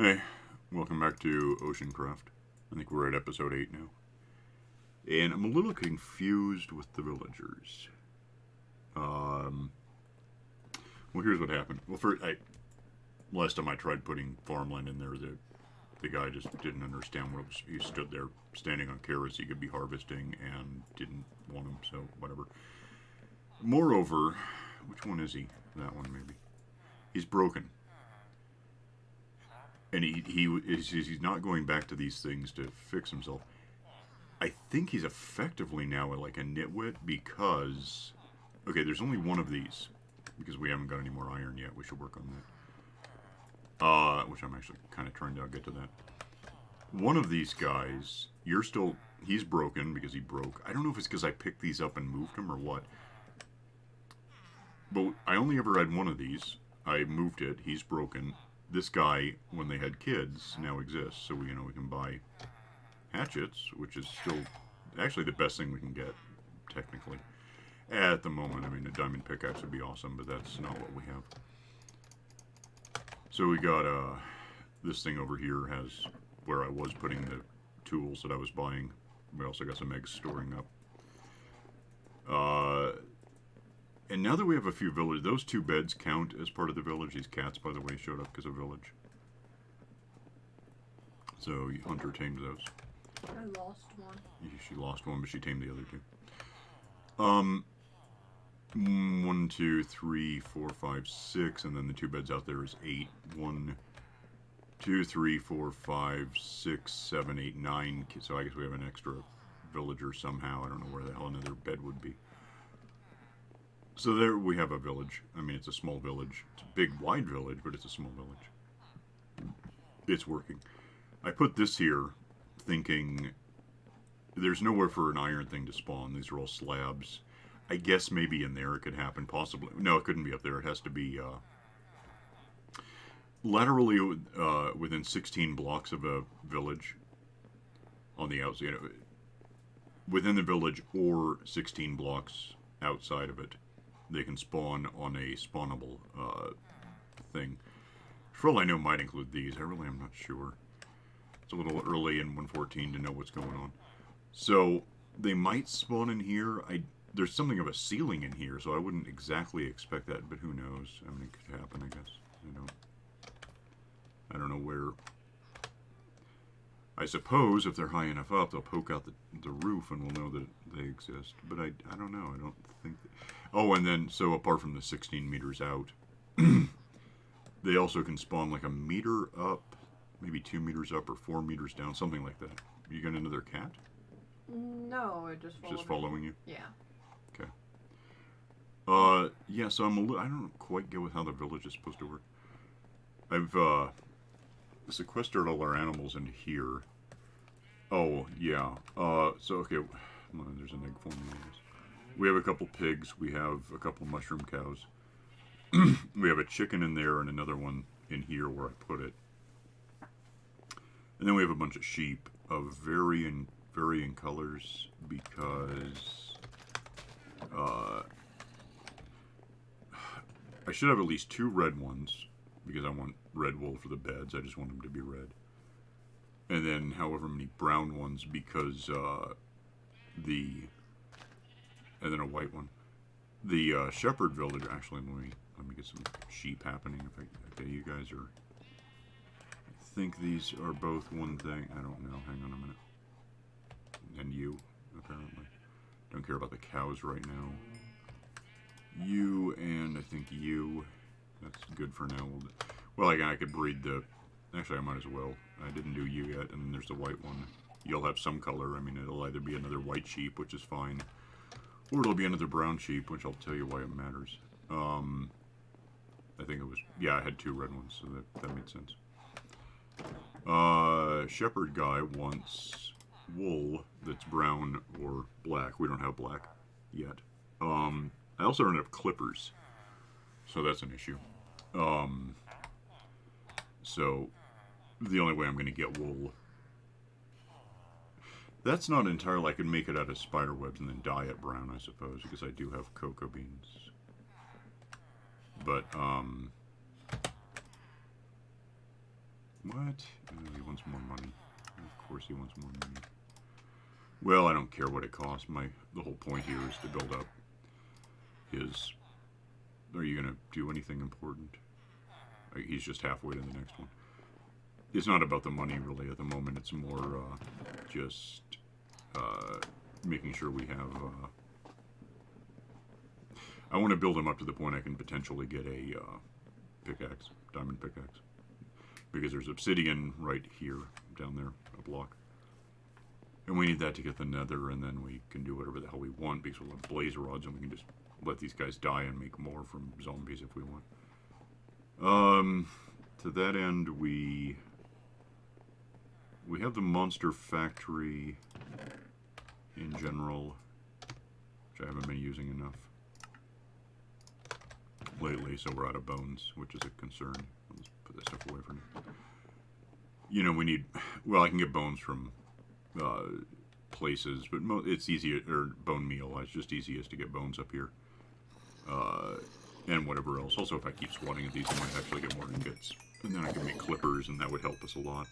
Hey, welcome back to Oceancraft. I think we're at episode 8 now. And I'm a little confused with the villagers. Well, here's what happened. Well, last time I tried putting farmland in there, the guy just didn't understand what it was. He stood there standing on carrots he could be harvesting and didn't want them, so whatever. Moreover, which one is he? That one, maybe. He's broken. And he's not going back to these things to fix himself. I think he's effectively now like a nitwit because... Okay, there's only one of these. Because we haven't got any more iron yet. We should work on that. Which I'm actually kind of trying to get to that. One of these guys, he's broken because he broke. I don't know if it's because I picked these up and moved them or what. But I only ever had one of these. I moved it. He's broken. This guy, when they had kids, now exists. So we can buy hatchets, which is still actually the best thing we can get, technically. At the moment, I mean, a diamond pickaxe would be awesome, but that's not what we have. So we got this thing over here has where I was putting the tools that I was buying. We also got some eggs storing up. And now that we have a few villages, those two beds count as part of the village. These cats, by the way, showed up because of village. So Hunter tamed those. I lost one. She lost one, but she tamed the other two. 1, 2, 3, 4, 5, 6, and then the two beds out there is 8. 1, 2, 3, 4, 5, 6, 7, 8, 9. So I guess we have an extra villager somehow. I don't know where the hell another bed would be. So there we have a village. I mean, it's a small village. It's a big, wide village, but it's a small village. It's working. I put this here thinking there's nowhere for an iron thing to spawn. These are all slabs. I guess maybe in there it could happen, possibly. No, it couldn't be up there. It has to be laterally within 16 blocks of a village on the outside. Within the village or 16 blocks outside of it. They can spawn on a spawnable thing. For all I know, might include these. I really am not sure. It's a little early in 1.14 to know what's going on. So, they might spawn in here. There's something of a ceiling in here, so I wouldn't exactly expect that, but who knows? I mean, it could happen, I guess. I don't know where. I suppose if they're high enough up, they'll poke out the roof and we'll know that they exist. But I don't know. I don't think... Oh, and then, so apart from the 16 meters out, they also can spawn like a meter up, maybe 2 meters up or 4 meters down, something like that. You got another cat? No, it just following you? Yeah. Okay. Yeah, so I don't quite get with how the village is supposed to work. I've, sequestered all our animals into here. Oh, yeah. So, okay, there's an egg forming on this. We have a couple pigs. We have a couple mushroom cows. We have a chicken in there and another one in here where I put it. And then we have a bunch of sheep of varying colors because I should have at least 2 red ones because I want red wool for the beds. I just want them to be red. And then however many brown ones because and then a white one. The shepherd village, actually, let me get some sheep happening. Okay, you guys are, I think these are both one thing. I don't know, hang on a minute. And you, apparently. Don't care about the cows right now. You, and I think you, that's good for now. Well, I could breed actually I might as well. I didn't do you yet, and then there's the white one. You'll have some color. I mean, it'll either be another white sheep, which is fine, or it'll be another brown sheep, which I'll tell you why it matters. I think it was... Yeah, I had 2 red ones, so that made sense. Shepherd guy wants wool that's brown or black. We don't have black yet. I also don't have clippers, so that's an issue. So, the only way I'm going to get wool... That's not entirely... I could make it out of spider webs and then dye it brown, I suppose, because I do have cocoa beans. But, What? Oh, he wants more money. Of course he wants more money. Well, I don't care what it costs. The whole point here is to build up his... Are you going to do anything important? He's just halfway to the next one. It's not about the money, really, at the moment. It's more just making sure we have... I want to build him up to the point I can potentially get a pickaxe, diamond pickaxe. Because there's obsidian right here, down there, a block. And we need that to get the nether, and then we can do whatever the hell we want, because we'll have blaze rods, and we can just let these guys die and make more from zombies if we want. To that end, we have the monster factory in general, which I haven't been using enough lately, so we're out of bones, which is a concern. Let's put that stuff away for now. You know, we need... Well, I can get bones from places, but it's easy... Or bone meal. It's just easiest to get bones up here. And whatever else. Also, if I keep swatting at these, I might actually get more ingots. And then I can make clippers, and that would help us a lot.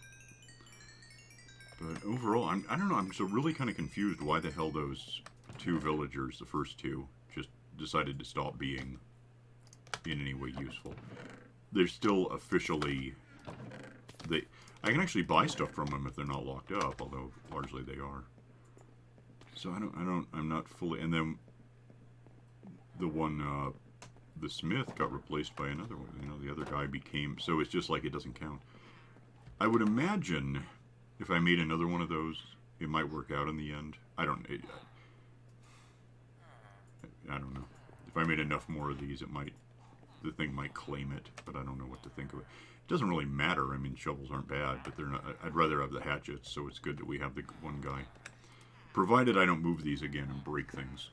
But overall, I don't know. I'm so really kind of confused why the hell those two villagers, the first two, just decided to stop being in any way useful. They're still officially... I can actually buy stuff from them if they're not locked up, although largely they are. So I'm not fully... And then the one, the smith got replaced by another one. You know, the other guy became... So it's just like it doesn't count. I would imagine if I made another one of those, it might work out in the end. I don't know. If I made enough more of these, the thing might claim it, but I don't know what to think of it. It doesn't really matter. I mean, shovels aren't bad, but they're not. I'd rather have the hatchets, so it's good that we have the one guy. Provided I don't move these again and break things.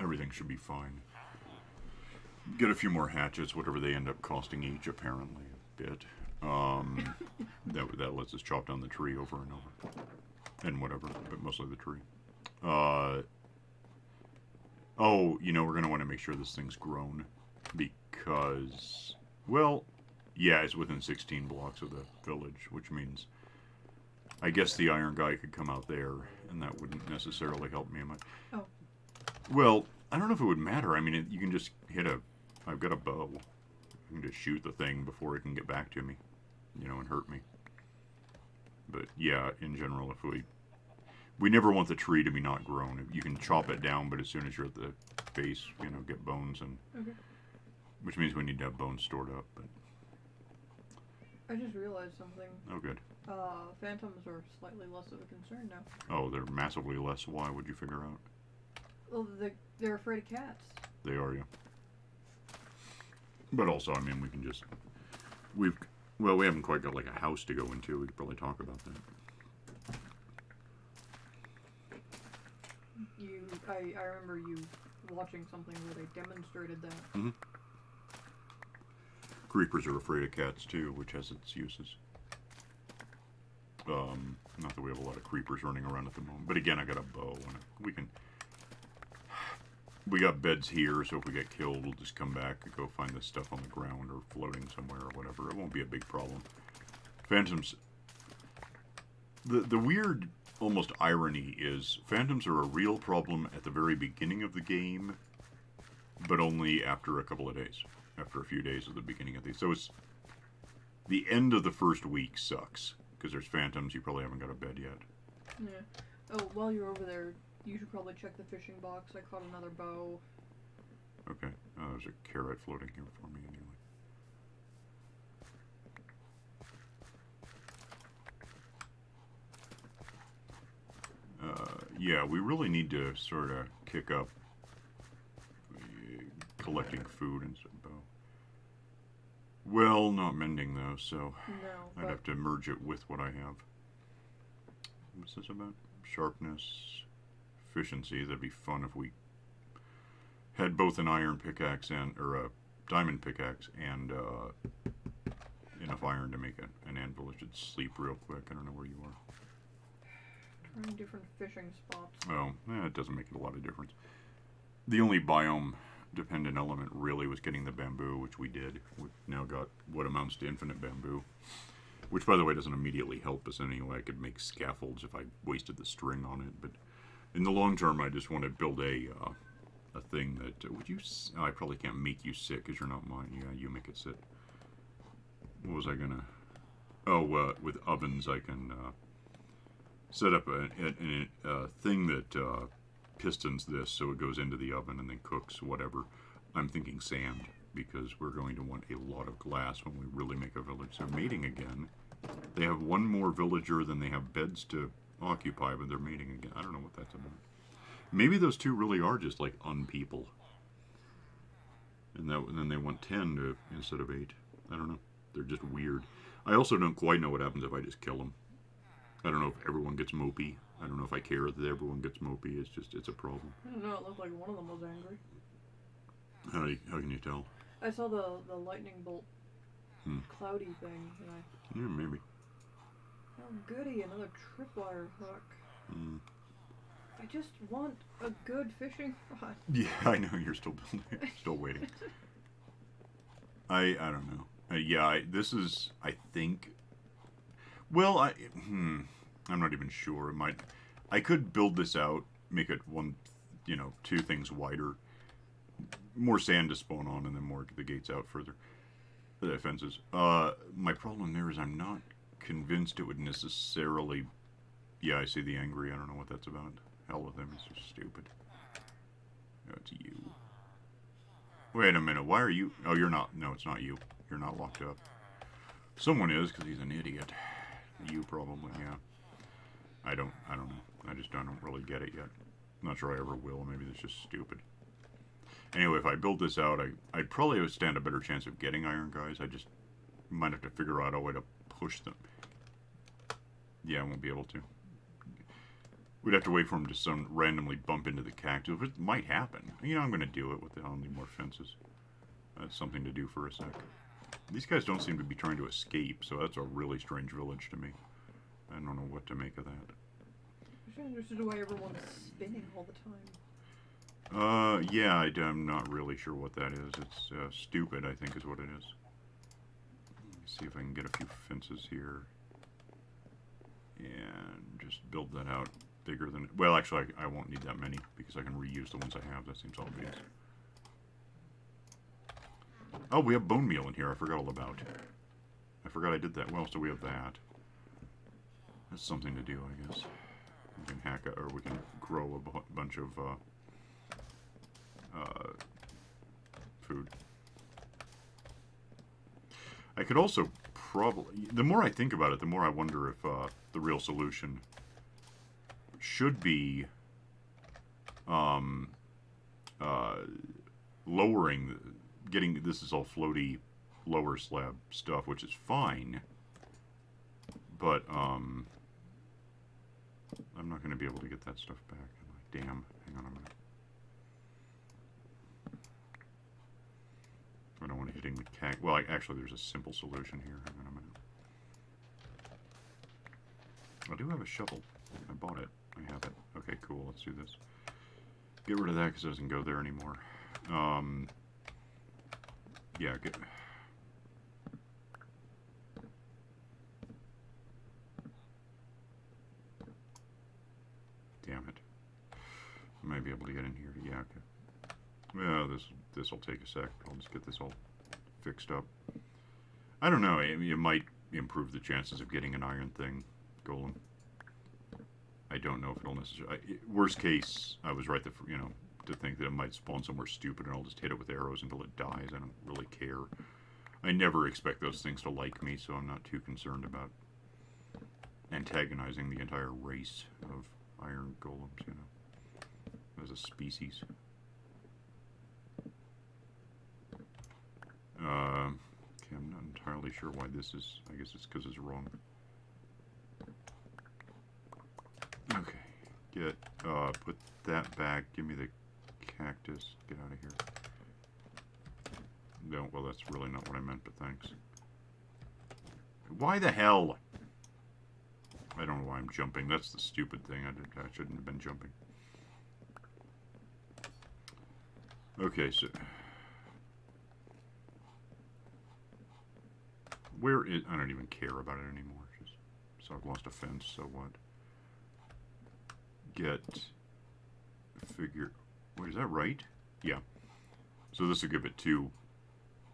Everything should be fine. Get a few more hatchets, whatever they end up costing each, apparently, a bit. That lets us chop down the tree over and over. And whatever, but mostly the tree. Oh, you know, we're going to want to make sure this thing's grown. Because, well, yeah, it's within 16 blocks of the village, which means I guess the iron guy could come out there, and that wouldn't necessarily help me much. Oh. Well, I don't know if it would matter. I mean, you can just hit I've got a bow. I can just shoot the thing before it can get back to me, you know, and hurt me. But, yeah, in general, if we never want the tree to be not grown. You can chop it down, but as soon as you're at the base, you know, get bones, and which means we need to have bones stored up. But I just realized something. Oh, good. Phantoms are slightly less of a concern now. Oh, they're massively less. Why would you figure out? Well, they're afraid of cats. They are, yeah. But also, I mean, we can just... we haven't quite got, like, a house to go into. We could probably talk about that. I remember you watching something where they demonstrated that. Mm-hmm. Creepers are afraid of cats, too, which has its uses. Not that we have a lot of creepers running around at the moment. But again, I got a bow, and we got beds here, so if we get killed, we'll just come back and go find this stuff on the ground or floating somewhere or whatever. It won't be a big problem. Phantoms... The weird, almost irony is, phantoms are a real problem at the very beginning of the game, but only after a couple of days. After a few days of the beginning of these. So it's... the end of the first week sucks, because there's phantoms, you probably haven't got a bed yet. Yeah. Oh, while you're over there, you should probably check the fishing box. I caught another bow. Okay. Oh, there's a carrot floating here for me anyway. Yeah, we really need to sort of kick up collecting food and stuff. Well, not mending though, so No, I'd have to merge it with what I have. What's this about? Sharpness, efficiency. That'd be fun if we had both an iron pickaxe or a diamond pickaxe and enough iron to make an anvil. It should sleep real quick. I don't know where you are. Trying different fishing spots. Oh, it doesn't make a lot of difference. The only biome dependent element really was getting the bamboo, which we did. We've now got what amounts to infinite bamboo. Which, by the way, doesn't immediately help us anyway. I could make scaffolds if I wasted the string on it, but in the long term, I just want to build a thing that would you? I probably can't make you sit because you're not mine. Yeah, you make it sit. What was I gonna? Oh, with ovens, I can set up a thing that pistons this so it goes into the oven and then cooks whatever. I'm thinking sand because we're going to want a lot of glass when we really make a village. So mating again. They have one more villager than they have beds to occupy, but they're mating again. I don't know what that's about. Maybe those two really are just like unpeople. And then they want 10 instead of 8. I don't know. They're just weird. I also don't quite know what happens if I just kill them. I don't know if everyone gets mopey. I don't know if I care that everyone gets mopey. It's a problem. I don't know, it looked like one of them was angry. How can you tell? I saw the lightning bolt cloudy thing, and Yeah, maybe. oh goody, another tripwire hook. I just want a good fishing rod. Yeah, I know, you're still building, still waiting. I don't know. Yeah, this is, I think, well, I'm not even sure. It might, I could build this out, make it one, 2 things wider, more sand to spawn on, and then more the gates out further. The fences. My problem there is I'm not convinced it would necessarily. Yeah, I see the angry. I don't know what that's about. Hell with him. It's just stupid. No, it's you. Wait a minute. Why are you? Oh, you're not. No, it's not you. You're not locked up. Someone is because he's an idiot. You probably. Yeah. I don't know. I don't really get it yet. Not sure I ever will. Maybe it's just stupid. Anyway, if I build this out, I'd probably stand a better chance of getting iron guys. I just might have to figure out a way to push them. Yeah, I won't be able to. We'd have to wait for them to randomly bump into the cactus, which might happen. I'm going to do it with the only more fences. That's something to do for a sec. These guys don't seem to be trying to escape, so that's a really strange village to me. I don't know what to make of that. I should understand why everyone's spinning all the time. Yeah, I'm not really sure what that is. It's stupid, I think is what it is. Let me see if I can get a few fences here. And just build that out bigger than... Well, actually, I won't need that many because I can reuse the ones I have. That seems obvious. Oh, we have bone meal in here. I forgot all about. I forgot I did that. Well, so we have that. That's something to do, I guess. We can hack it, or we can grow a bunch of... food. I could also probably... The more I think about it, the more I wonder if the real solution should be lowering... Getting... This is all floaty lower slab stuff, which is fine. But, I'm not going to be able to get that stuff back. Damn. Hang on a minute. I don't want to hitting the cactus. Well, actually, there's a simple solution here. Hang on a minute. I do have a shovel. I bought it. I have it. Okay, cool. Let's do this. Get rid of that because it doesn't go there anymore. Yeah, get... Damn it. I might be able to get in here. Yeah, okay. Well, this will take a sec. I'll just get this all fixed up. I don't know. It might improve the chances of getting an iron thing, golem. I don't know if it'll necessarily... Worst case, I was right to think that it might spawn somewhere stupid and I'll just hit it with arrows until it dies. I don't really care. I never expect those things to like me, so I'm not too concerned about antagonizing the entire race of iron golems, as a species. Okay, I'm not entirely sure why this is... I guess it's because it's wrong. Okay, put that back. Give me the cactus. Get out of here. No, well, that's really not what I meant, but thanks. Why the hell? I don't know why I'm jumping. That's the stupid thing. I shouldn't have been jumping. Okay, so... Where is... I don't even care about it anymore. Just... So I've lost a fence, so what? Get... Figure... Wait, is that right? Yeah. So this will give it two...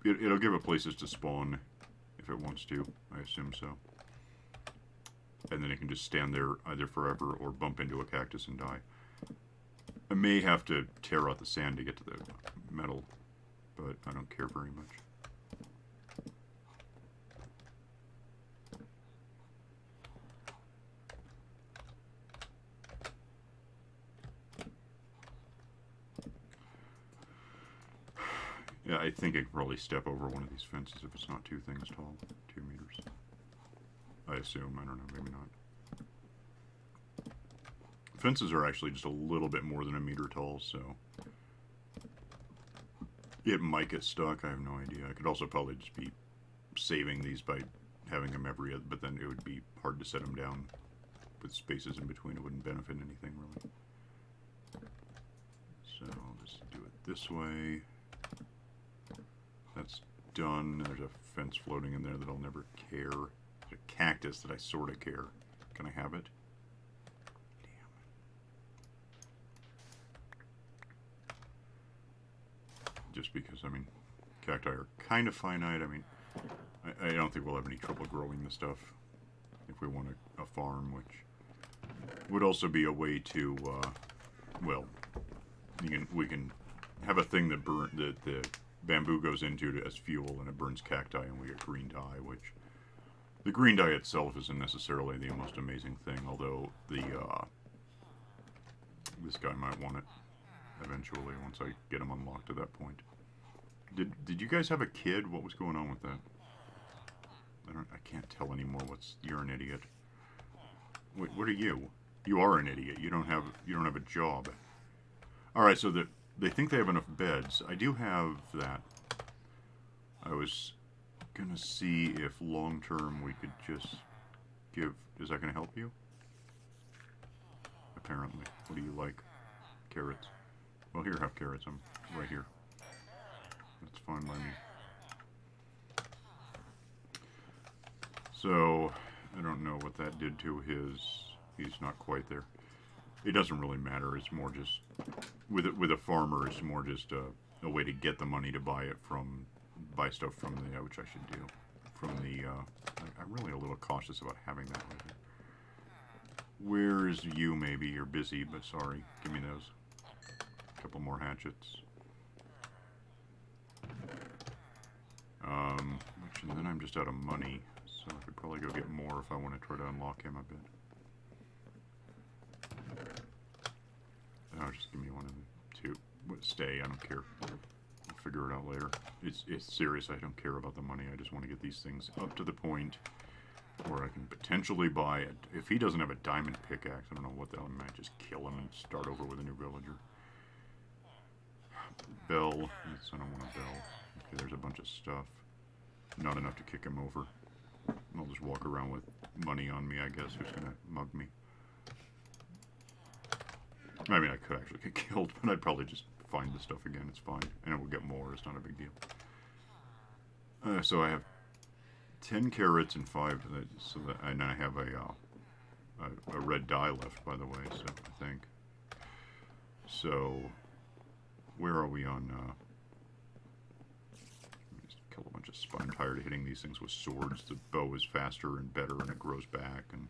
It'll give it places to spawn if it wants to. I assume so. And then it can just stand there either forever or bump into a cactus and die. I may have to tear out the sand to get to the metal, but I don't care very much. Yeah, I think I can probably step over one of these fences if it's not 2 things tall. 2 meters. I assume. I don't know. Maybe not. Fences are actually just a little bit more than a meter tall, so... It might get stuck. I have no idea. I could also probably just be saving these by having them every... But then it would be hard to set them down with spaces in between. It wouldn't benefit anything, really. So, I'll just do it this way. That's done. There's a fence floating in there that I'll never care. There's a cactus that I sort of care. Can I have it? Damn. Just because, I mean, cacti are kind of finite. I mean, I don't think we'll have any trouble growing the stuff if we want a farm, which would also be a way to, well, we can have a thing that the bamboo goes into as fuel, and it burns cacti, and we get green dye, which the green dye itself isn't necessarily the most amazing thing, although the this guy might want it eventually once I get him unlocked at that point. Did you guys have a kid? What was going on with that? I can't tell anymore. You're an idiot. Wait, what are you? You are an idiot. You don't have a job. All right, so they think they have enough beds. I do have that. I was gonna see if long term we could just give... Is that gonna help you? Apparently. What do you like? Carrots. Well, here, have carrots. I'm right here. That's fine by me. So, I don't know what that did to his... He's not quite there. It doesn't really matter. It's more just... With a farmer, it's more just a way to get the money to buy stuff from the... which I should do. From the... I'm really a little cautious about having that right here. Where's you, maybe? You're busy, but sorry. Give me those. A couple more hatchets. Actually, then I'm just out of money, so I could probably go get more if I want to try to unlock him a bit. Oh, just give me one of the two. Stay, I don't care. I'll figure it out later. It's serious, I don't care about the money. I just want to get these things up to the point where I can potentially buy it. If he doesn't have a diamond pickaxe, I don't know what the hell, I might just kill him and start over with a new villager. Bell. Yes, I don't want a bell. Okay, there's a bunch of stuff. Not enough to kick him over. I'll just walk around with money on me, I guess. Who's gonna mug me? I mean, I could actually get killed, but I'd probably just find the stuff again. It's fine. And it will get more. It's not a big deal. So I have 10 carrots and 5... and I have a red dye left, by the way, so I think. So, where are we on... just kill a bunch of spiders. I'm tired of hitting these things with swords. The bow is faster and better, and it grows back, and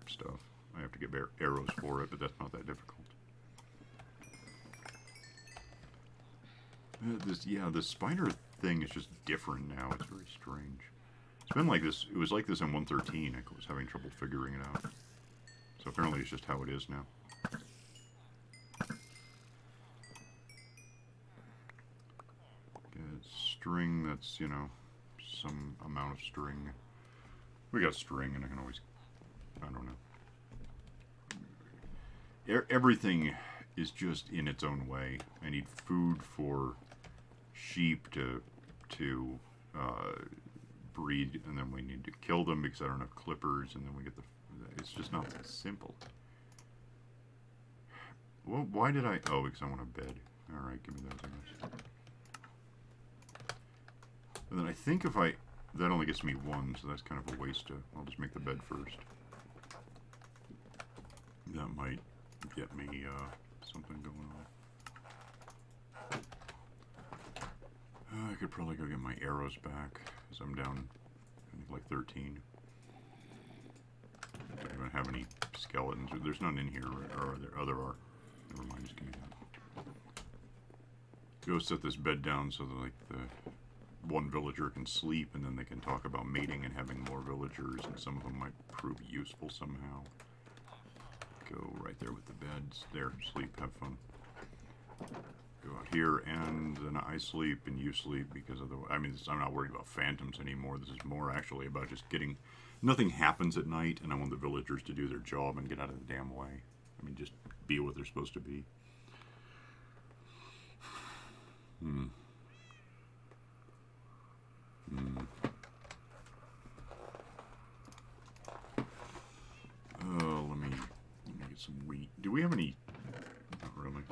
stuff. I have to get arrows for it, but that's not that difficult. This spider thing is just different now. It's very strange. It's been like this. It was like this in 1.13. I was having trouble figuring it out. So apparently it's just how it is now. Get string, that's, you know, some amount of string. We got string, and I can always... I don't know. Everything is just in its own way. I need food for sheep to breed, and then we need to kill them because I don't have clippers, and then we get the... It's just not that simple. Well, why did I... Oh, because I want a bed. Alright, give me those, I guess. And then I think if I... That only gets me one, so that's kind of a waste. I'll just make the bed first. That might get me something going on. I could probably go get my arrows back, because I'm down, I think, like 13. I don't even have any skeletons. There's none in here, or there are. Never mind, just give me that. Go set this bed down so that, like, the one villager can sleep, and then they can talk about mating and having more villagers, and some of them might prove useful somehow. Go right there with the beds. There, sleep, have fun. Go out here, and then I sleep, and you sleep, because of the... I mean, I'm not worried about phantoms anymore. This is more actually about just getting... Nothing happens at night, and I want the villagers to do their job and get out of the damn way. I mean, just be what they're supposed to be. Oh, let me get some wheat. Do we have any... Not really.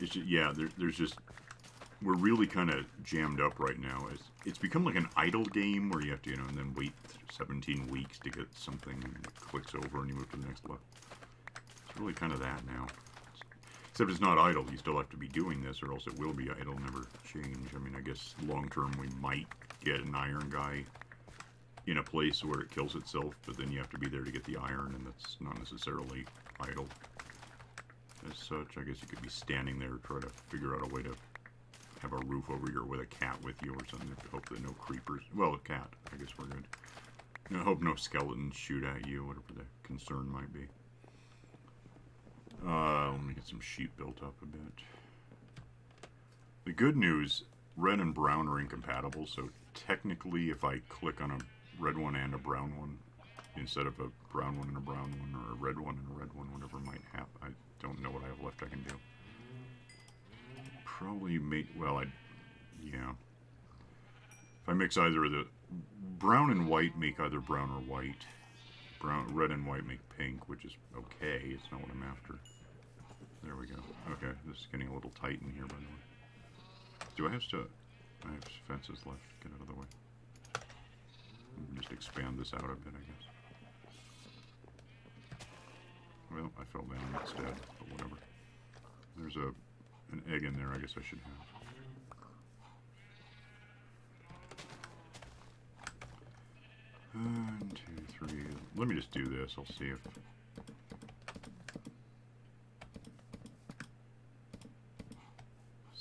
It's just, yeah, there's just... We're really kind of jammed up right now. It's become like an idle game where you have to, and then wait 17 weeks to get something that clicks over and you move to the next level. It's really kind of that now. Except it's not idle. You still have to be doing this, or else it will be idle, never change. I mean, I guess long term we might get an iron guy in a place where it kills itself, but then you have to be there to get the iron, and that's not necessarily idle. As such, I guess you could be standing there, try to figure out a way to have a roof over here with a cat with you or something. Hope that no creepers... Well, a cat. I guess we're good. I hope no skeletons shoot at you, whatever the concern might be. Let me get some sheep built up a bit. The good news, red and brown are incompatible, so technically if I click on a red one and a brown one, instead of a brown one and a brown one, or a red one and a red one, whatever might happen, I don't know what I have left I can do. Probably make, well, yeah. If I mix either of the, brown and white make either brown or white. Red and white make pink, which is okay. It's not what I'm after. There we go. Okay, this is getting a little tight in here, by the way. Do I have I have fences left. Get out of the way. Just expand this out a bit, I guess. Well, I fell down instead, but whatever. There's an egg in there I guess I should have. One, two, three. Let me just do this. I'll see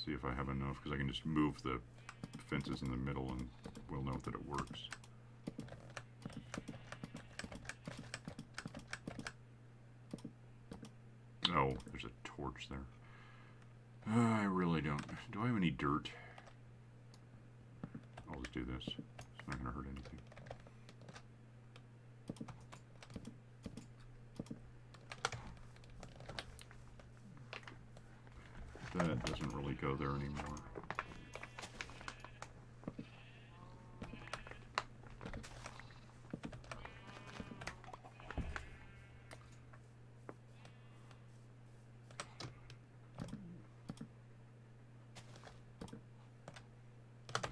if I have enough, because I can just move the fences in the middle and we'll know that it works. Oh, there's a torch there. I really don't. Do I have any dirt? I'll just do this. It's not going to hurt anything. That doesn't really go there anymore.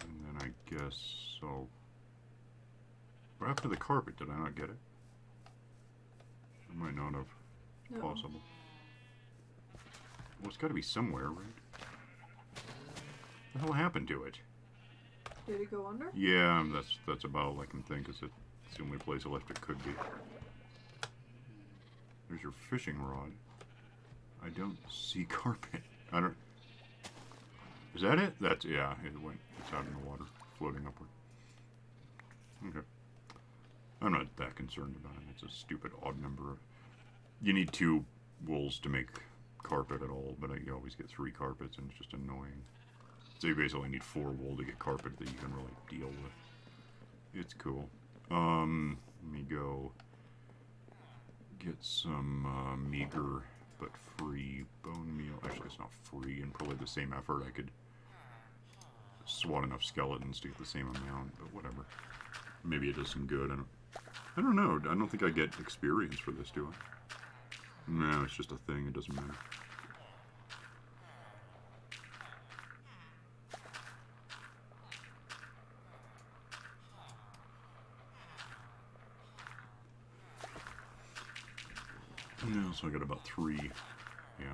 And then I guess so. What happened to the carpet? Did I not get it? I might not have. No. Possible. Well, it's got to be somewhere, right? What the hell happened to it? Did it go under? Yeah, that's about all I can think. Is it's the only place I left it could be. There's your fishing rod. I don't see carpet. I don't... Is that it? That's... Yeah, it went... It's out in the water, floating upward. Okay. I'm not that concerned about it. It's a stupid odd number of... You need 2 wools to make carpet at all, but you always get 3 carpets, and it's just annoying. So you basically need 4 wool to get carpet that you can really deal with. It's cool. Let me go get some meager but free bone meal. Actually, it's not free, and probably the same effort. I could swat enough skeletons to get the same amount, but whatever. Maybe it does some good. I don't know. I don't think I get experience for this, do I? No, it's just a thing. It doesn't matter. No, so I got about 3. Yeah,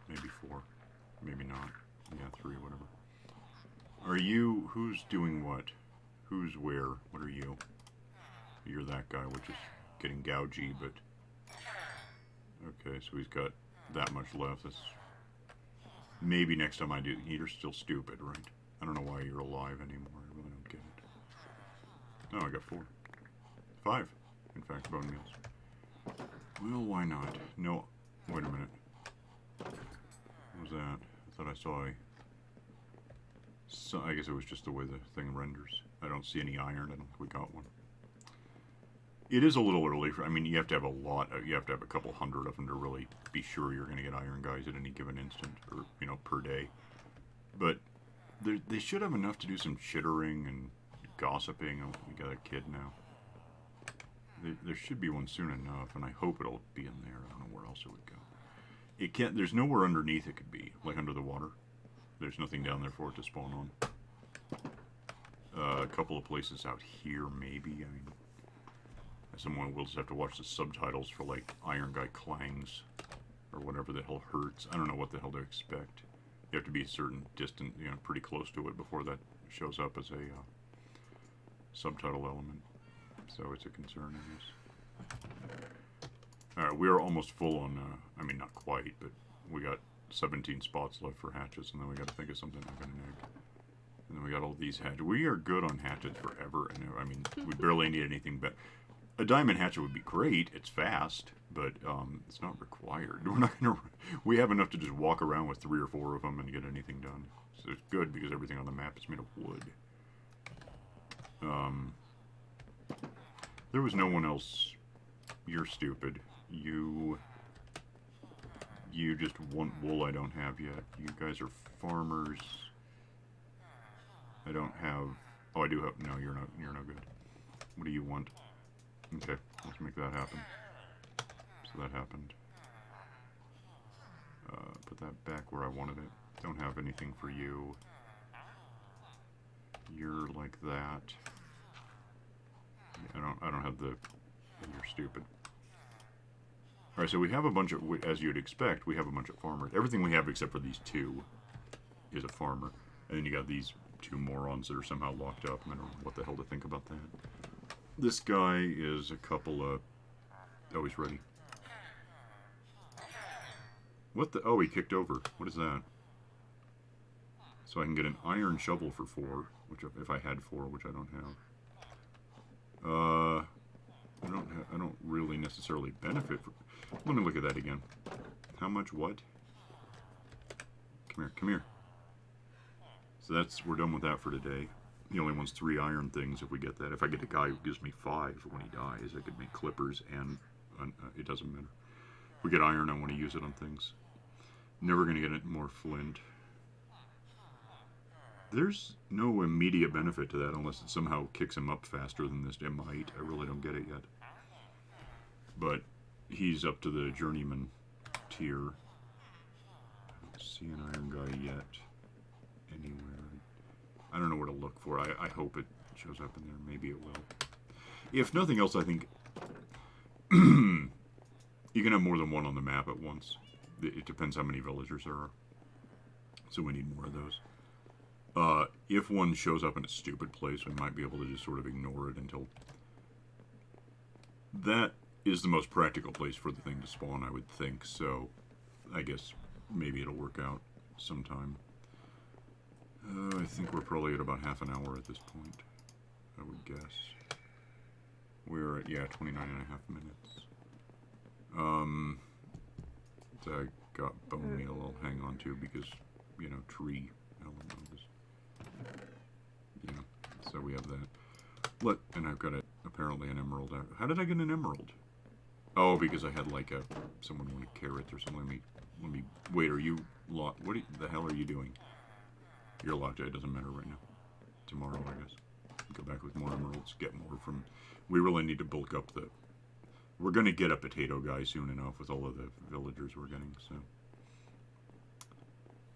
maybe 4. Maybe not. Yeah, 3, whatever. Are you... Who's doing what? Who's where? What are you? You're that guy, which is getting gougy, but... Okay, so he's got that much left. That's... Maybe next time I do... You're still stupid, right? I don't know why you're alive anymore. I really don't get it. Oh, I got 4. 5, in fact, bone meals. Well, why not? No, wait a minute. What was that? I thought I saw a... So, I guess it was just the way the thing renders. I don't see any iron. I don't think we got one. It is a little early for... I mean, you have to have a lot... You have to have a couple hundred of them to really be sure you're going to get iron guys at any given instant. Or, you know, per day. But they should have enough to do some chittering and gossiping. Oh, we got a kid now. There should be one soon enough, and I hope it'll be in there. I don't know where else it would go. It can't... There's nowhere underneath it could be. Like under the water. There's nothing down there for it to spawn on. A couple of places out here, maybe. I mean, someone will just have to watch the subtitles for, like, Iron Guy clangs. Or whatever the hell hurts. I don't know what the hell to expect. You have to be a certain distance, you know, pretty close to it before that shows up as a subtitle element. So it's a concern, I guess. Alright, we are almost full on, I mean, not quite, but we got 17 spots left for hatchets, and then we got to think of something like an egg. And then we got all these hatchets. We are good on hatchets forever, and I mean, we barely need anything but... A diamond hatchet would be great, it's fast, but it's not required. We're not gonna... We have enough to just walk around with 3 or 4 of them and get anything done. So it's good, because everything on the map is made of wood. There was no one else. You're stupid. You just want wool I don't have yet. You guys are farmers. I don't have... Oh, I do have... No, you're no good. What do you want? Okay, let's make that happen. So that happened. Put that back where I wanted it. Don't have anything for you. You're like that. I don't have the... You're stupid. Alright, so we have a bunch of... As you'd expect, we have a bunch of farmers. Everything we have except for these 2 is a farmer. And then you got these 2 morons that are somehow locked up. I don't know what the hell to think about that. This guy is a couple of... Oh, he's ready. What the... Oh, he kicked over. What is that? So I can get an iron shovel for 4, which if I had 4, which I don't have. I don't really necessarily benefit from... Let me look at that again. How much what? Come here, come here. So that's... We're done with that for today. He only wants 3 iron things if we get that. If I get a guy who gives me 5 when he dies, I could make clippers and... it doesn't matter. If we get iron, I want to use it on things. Never going to get it more flint. There's no immediate benefit to that unless it somehow kicks him up faster than this. It might. I really don't get it yet. But he's up to the journeyman tier. I don't see an iron guy yet. Anywhere. I don't know where to look for. I hope it shows up in there. Maybe it will. If nothing else, I think you can have more than one on the map at once. It depends how many villagers there are. So we need more of those. If one shows up in a stupid place, we might be able to just sort of ignore it until... That is the most practical place for the thing to spawn, I would think. So I guess maybe it'll work out sometime. I think we're probably at about half an hour at this point, I would guess. We're at, yeah, 29 and a half minutes. So I got bone meal I'll hang on to because, you know, tree elements. Yeah, so we have that. And I've got apparently an emerald. How did I get an emerald? Oh, because I had like someone wanted carrots or something. Let me, wait, are you locked? What the hell are you doing? You're locked. It doesn't matter right now. Tomorrow, I guess. Go back with more emeralds, get more from... We really need to bulk up the we're going to get a potato guy soon enough with all of the villagers we're getting, so.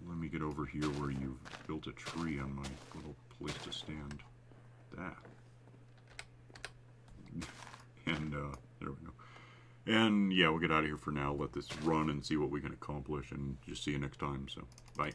Let me get over here where you've built a tree on my little place to stand. That. And, there we go. And, yeah, we'll get out of here for now. Let this run and see what we can accomplish, and just see you next time, so. Bye.